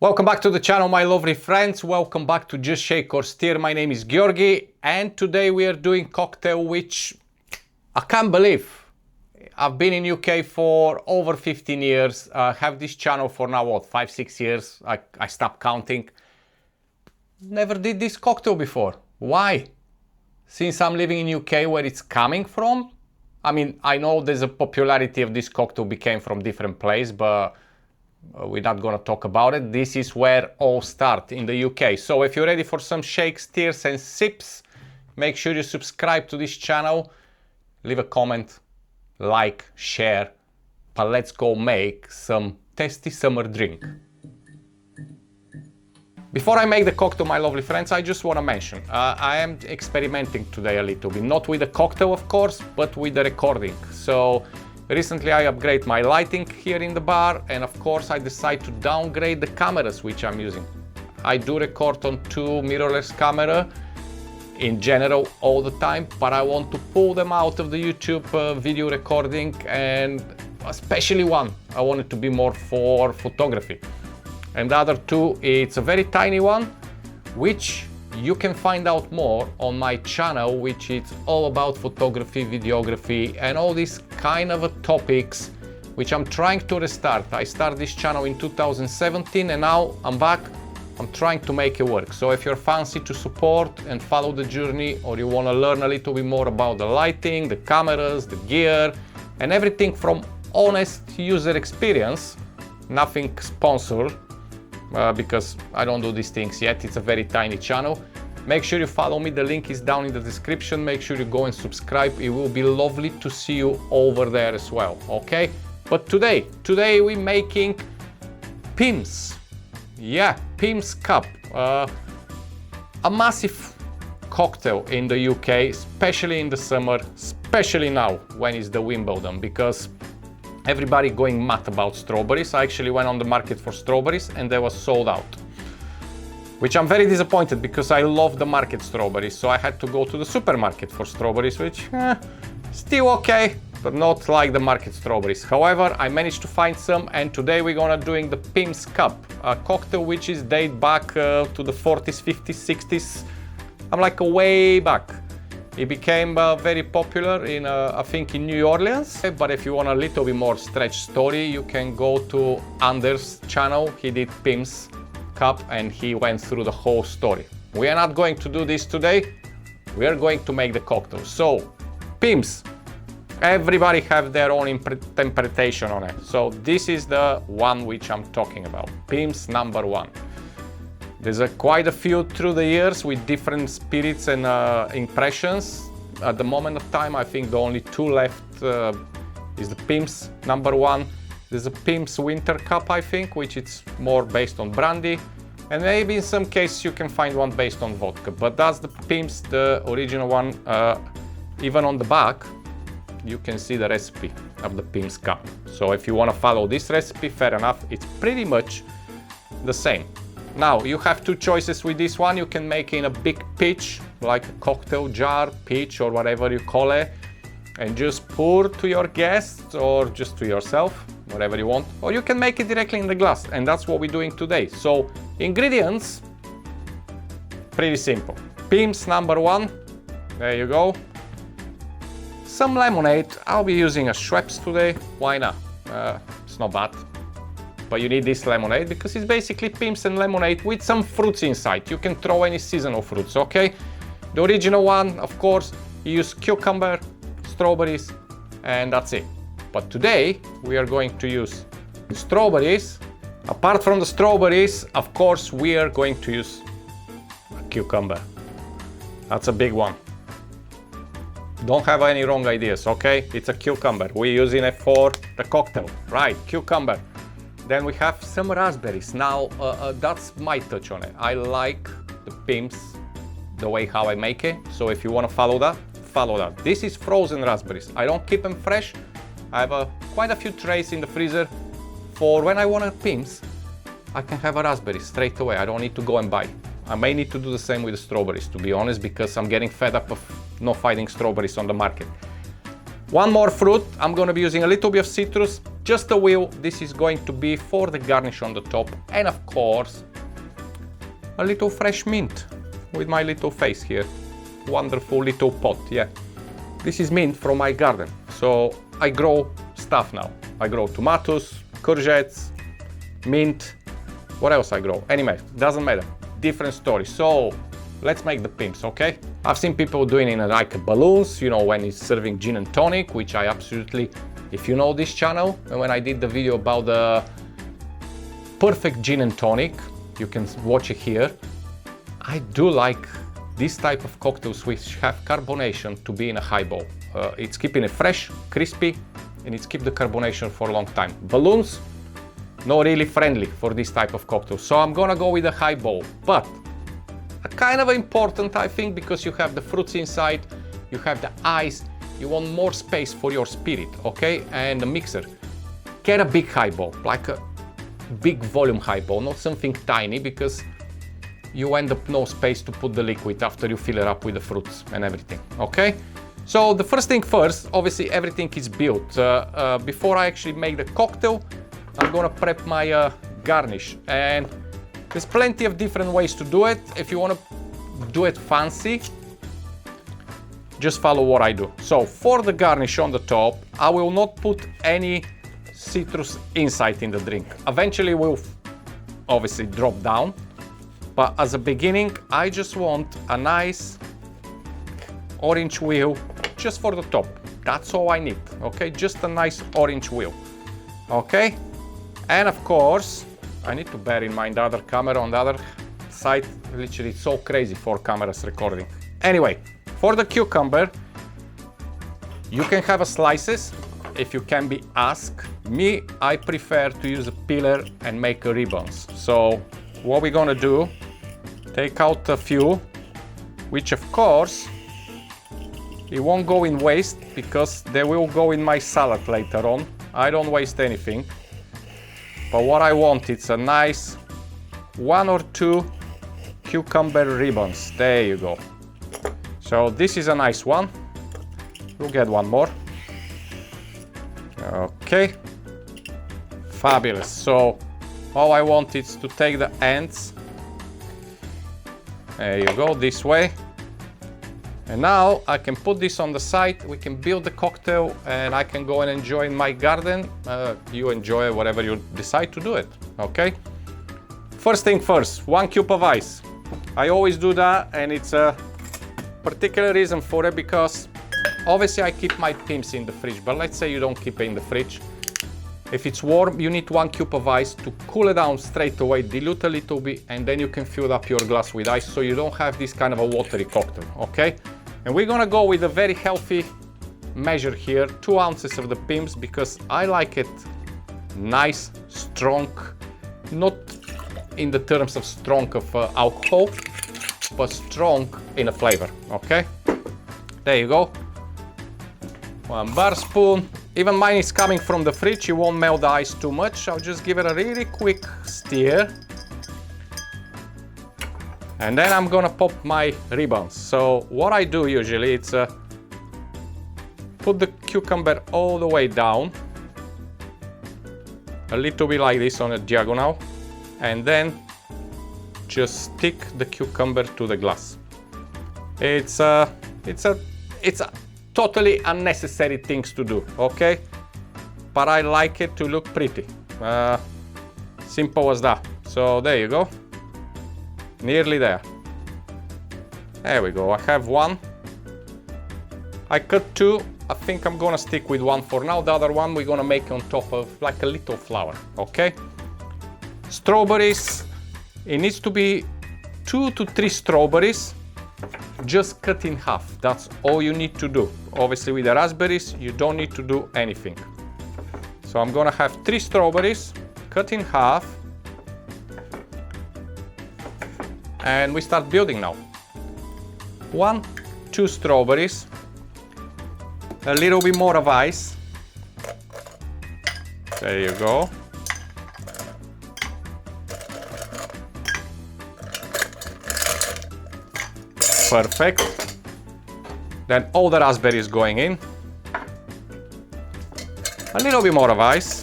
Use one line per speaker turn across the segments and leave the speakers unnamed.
Welcome back to the channel, my lovely friends. Welcome back to Just Shake or Stir. My name is Georgi, and today we are doing cocktail which I can't believe. I've been in UK for over 15 years. Have this channel for now, what, 5-6 years? I stopped counting. Never did this cocktail before. Why? Since I'm living in UK, where it's coming from? I mean, I know there's a popularity of this cocktail became from different place, but we're not gonna talk about it. This is where all start in the UK. So if you're ready for some shakes, stirs and sips, make sure you subscribe to this channel, leave a comment, like, share, but let's go make some tasty summer drink. Before I make the cocktail, my lovely friends, I just want to mention, I am experimenting today a little bit, not with the cocktail of course, but with the recording. So recently I upgrade my lighting here in the bar, and of course I decide to downgrade the cameras which I'm using. I do record on 2 mirrorless camera in general all the time, but I want to pull them out of the YouTube video recording, and especially one, I want it to be more for photography. And the other two, it's a very tiny one, which you can find out more on my channel, which is all about photography, videography, and all these kind of topics, which I'm trying to restart. I started this channel in 2017, and now I'm back. I'm trying to make it work. So if you're fancy to support and follow the journey, or you want to learn a little bit more about the lighting, the cameras, the gear, and everything from honest user experience, nothing sponsored, because I don't do these things yet. It's a very tiny channel. Make sure you follow me. The link is down in the description. Make sure you go and subscribe. It will be lovely to see you over there as well, okay? But today we're making Pimm's. Yeah, Pimm's Cup. A massive cocktail in the UK, especially in the summer, especially now when it's the Wimbledon, because everybody going mad about strawberries. I actually went on the market for strawberries and they were sold out, which I'm very disappointed because I love the market strawberries. So I had to go to the supermarket for strawberries, which still okay, but not like the market strawberries. However, I managed to find some, and today we're gonna doing the Pimm's Cup, a cocktail which is date back to the 40s, 50s, 60s. I'm like way back. It became very popular in, I think, in New Orleans. But if you want a little bit more stretch story, you can go to Anders' channel. He did Pimm's Cup and he went through the whole story. We are not going to do this today. We are going to make the cocktail. So, Pimm's, everybody have their own interpretation on it. So this is the one which I'm talking about, Pimm's #1. There's quite a few through the years with different spirits and impressions. At the moment of time, I think the only 2 left is the Pimm's #1. There's a Pimm's Winter Cup, I think, which is more based on brandy. And maybe in some cases you can find one based on vodka. But that's the Pimm's, the original one. Even on the back, you can see the recipe of the Pimm's Cup. So if you want to follow this recipe, fair enough. It's pretty much the same. Now, you have 2 choices with this one. You can make in a big pitch, like a cocktail jar, pitch, or whatever you call it, and just pour to your guests or just to yourself, whatever you want. Or you can make it directly in the glass, and that's what we're doing today. So, ingredients, pretty simple. Pimm's #1, there you go. Some lemonade. I'll be using a Schweppes today. Why not? It's not bad. But you need this lemonade because it's basically Pimm's and lemonade with some fruits inside. You can throw any seasonal fruits, okay? The original one, of course, you use cucumber, strawberries, and that's it. But today, we are going to use strawberries. Apart from the strawberries, of course, we are going to use a cucumber. That's a big one. Don't have any wrong ideas, okay? It's a cucumber. We're using it for the cocktail, right? Cucumber. Then we have some raspberries. Now, that's my touch on it. I like the Pimm's, the way how I make it. So if you want to follow that, follow that. This is frozen raspberries. I don't keep them fresh. I have quite a few trays in the freezer for when I want a Pimm's. I can have a raspberry straight away. I don't need to go and buy. I may need to do the same with the strawberries, to be honest, because I'm getting fed up of not finding strawberries on the market. One more fruit. I'm going to be using a little bit of citrus, just a wheel. This is going to be for the garnish on the top, and of course a little fresh mint with my little face here. Wonderful little pot, yeah. This is mint from my garden, so I grow stuff now. I grow tomatoes, courgettes, mint. What else I grow? Anyway, doesn't matter. Different story. So let's make the Pimms, okay? I've seen people doing it like balloons, you know, when it's serving gin and tonic, which I absolutely, if you know this channel, and when I did the video about the perfect gin and tonic, you can watch it here. I do like this type of cocktails which have carbonation to be in a highball. It's keeping it fresh, crispy, and it's keep the carbonation for a long time. Balloons, not really friendly for this type of cocktail, so I'm gonna go with a highball. But kind of important, I think, because you have the fruits inside, you have the ice, you want more space for your spirit, okay? And the mixer, get a big highball, like a big volume highball, not something tiny, because you end up no space to put the liquid after you fill it up with the fruits and everything, okay? So the first thing first, obviously everything is built. Before I actually make the cocktail, I'm gonna prep my garnish, and there's plenty of different ways to do it. If you wanna do it fancy, just follow what I do. So for the garnish on the top, I will not put any citrus inside in the drink. Eventually it will obviously drop down, but as a beginning, I just want a nice orange wheel just for the top. That's all I need, okay? Just a nice orange wheel, okay? And of course, I need to bear in mind the other camera on the other side. Literally, it's so crazy for cameras recording. Anyway, for the cucumber, you can have a slices if you can be asked. Me, I prefer to use a peeler and make a ribbons. So what we're gonna do, take out a few, which of course, it won't go in waste because they will go in my salad later on. I don't waste anything. But what I want, it's a nice 1 or 2 cucumber ribbons. There you go. So this is a nice one. We'll get one more. Okay. Fabulous. So all I want is to take the ends. There you go, this way. And now I can put this on the side, we can build the cocktail, and I can go and enjoy in my garden. You enjoy whatever you decide to do it, okay? First thing first, 1 cube of ice. I always do that, and it's a particular reason for it, because obviously I keep my Pimms in the fridge, but let's say you don't keep it in the fridge. If it's warm, you need 1 cube of ice to cool it down straight away, dilute a little bit, and then you can fill up your glass with ice so you don't have this kind of a watery cocktail, okay? And we're gonna go with a very healthy measure here, 2 ounces of the Pimms, because I like it nice, strong, not in the terms of strong of alcohol, but strong in a flavor, okay? There you go. 1 bar spoon. Even mine is coming from the fridge, you won't melt the ice too much. I'll just give it a really quick stir. And then I'm gonna pop my ribbons. So what I do usually, it's put the cucumber all the way down, a little bit like this on a diagonal, and then just stick the cucumber to the glass. It's a totally unnecessary things to do, okay? But I like it to look pretty. Simple as that. So there you go. Nearly there. There we go. I have 1. I cut 2. I think I'm gonna stick with 1 for now. The other one we're gonna make on top of like a little flower, okay? Strawberries. It needs to be 2 to 3 strawberries, just cut in half. That's all you need to do. Obviously with the raspberries, you don't need to do anything. So I'm gonna have 3 strawberries, cut in half. And we start building now. 1, 2 strawberries, a little bit more of ice. There you go. Perfect. Then all the raspberries going in. A little bit more of ice.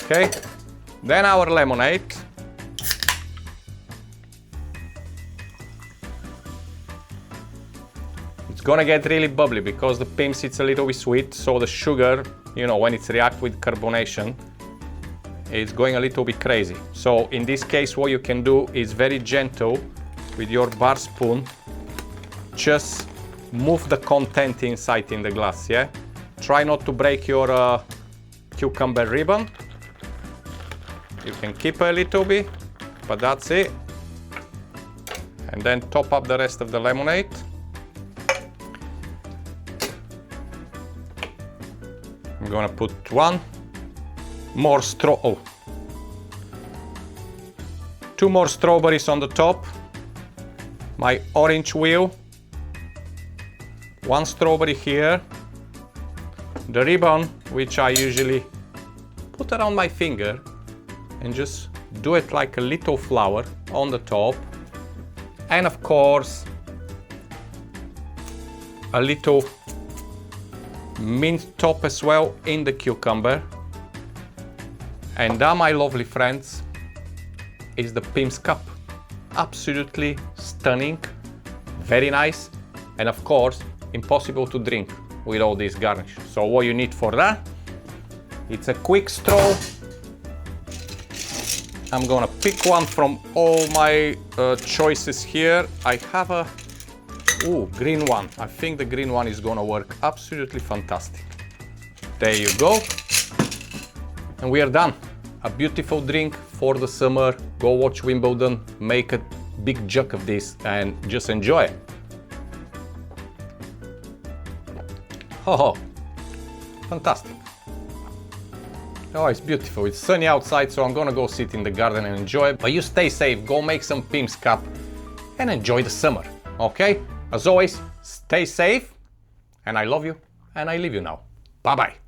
Okay, then our lemonade. It's gonna get really bubbly because the Pimm it's a little bit sweet, so the sugar, you know, when it's react with carbonation, it's going a little bit crazy. So in this case, what you can do is very gentle with your bar spoon, just move the content inside in the glass, yeah? Try not to break your cucumber ribbon. You can keep a little bit, but that's it. And then top up the rest of the lemonade. I'm gonna put one more two more strawberries on the top. My orange wheel. One strawberry here. The ribbon, which I usually put around my finger and just do it like a little flower on the top. And of course, a little mint top as well in the cucumber. And that, my lovely friends, is the Pimm's cup. Absolutely stunning, very nice, and of course, impossible to drink with all this garnish. So what you need for that, it's a quick straw. I'm gonna pick one from all my choices here. I have a green one. I think the green one is gonna work absolutely fantastic. There you go. And we are done. A beautiful drink for the summer. Go watch Wimbledon, make a big jug of this and just enjoy it. Oh, fantastic. Oh, it's beautiful. It's sunny outside, so I'm gonna go sit in the garden and enjoy it. But you stay safe, go make some Pimm's cup and enjoy the summer, okay? As always, stay safe, and I love you, and I leave you now. Bye-bye.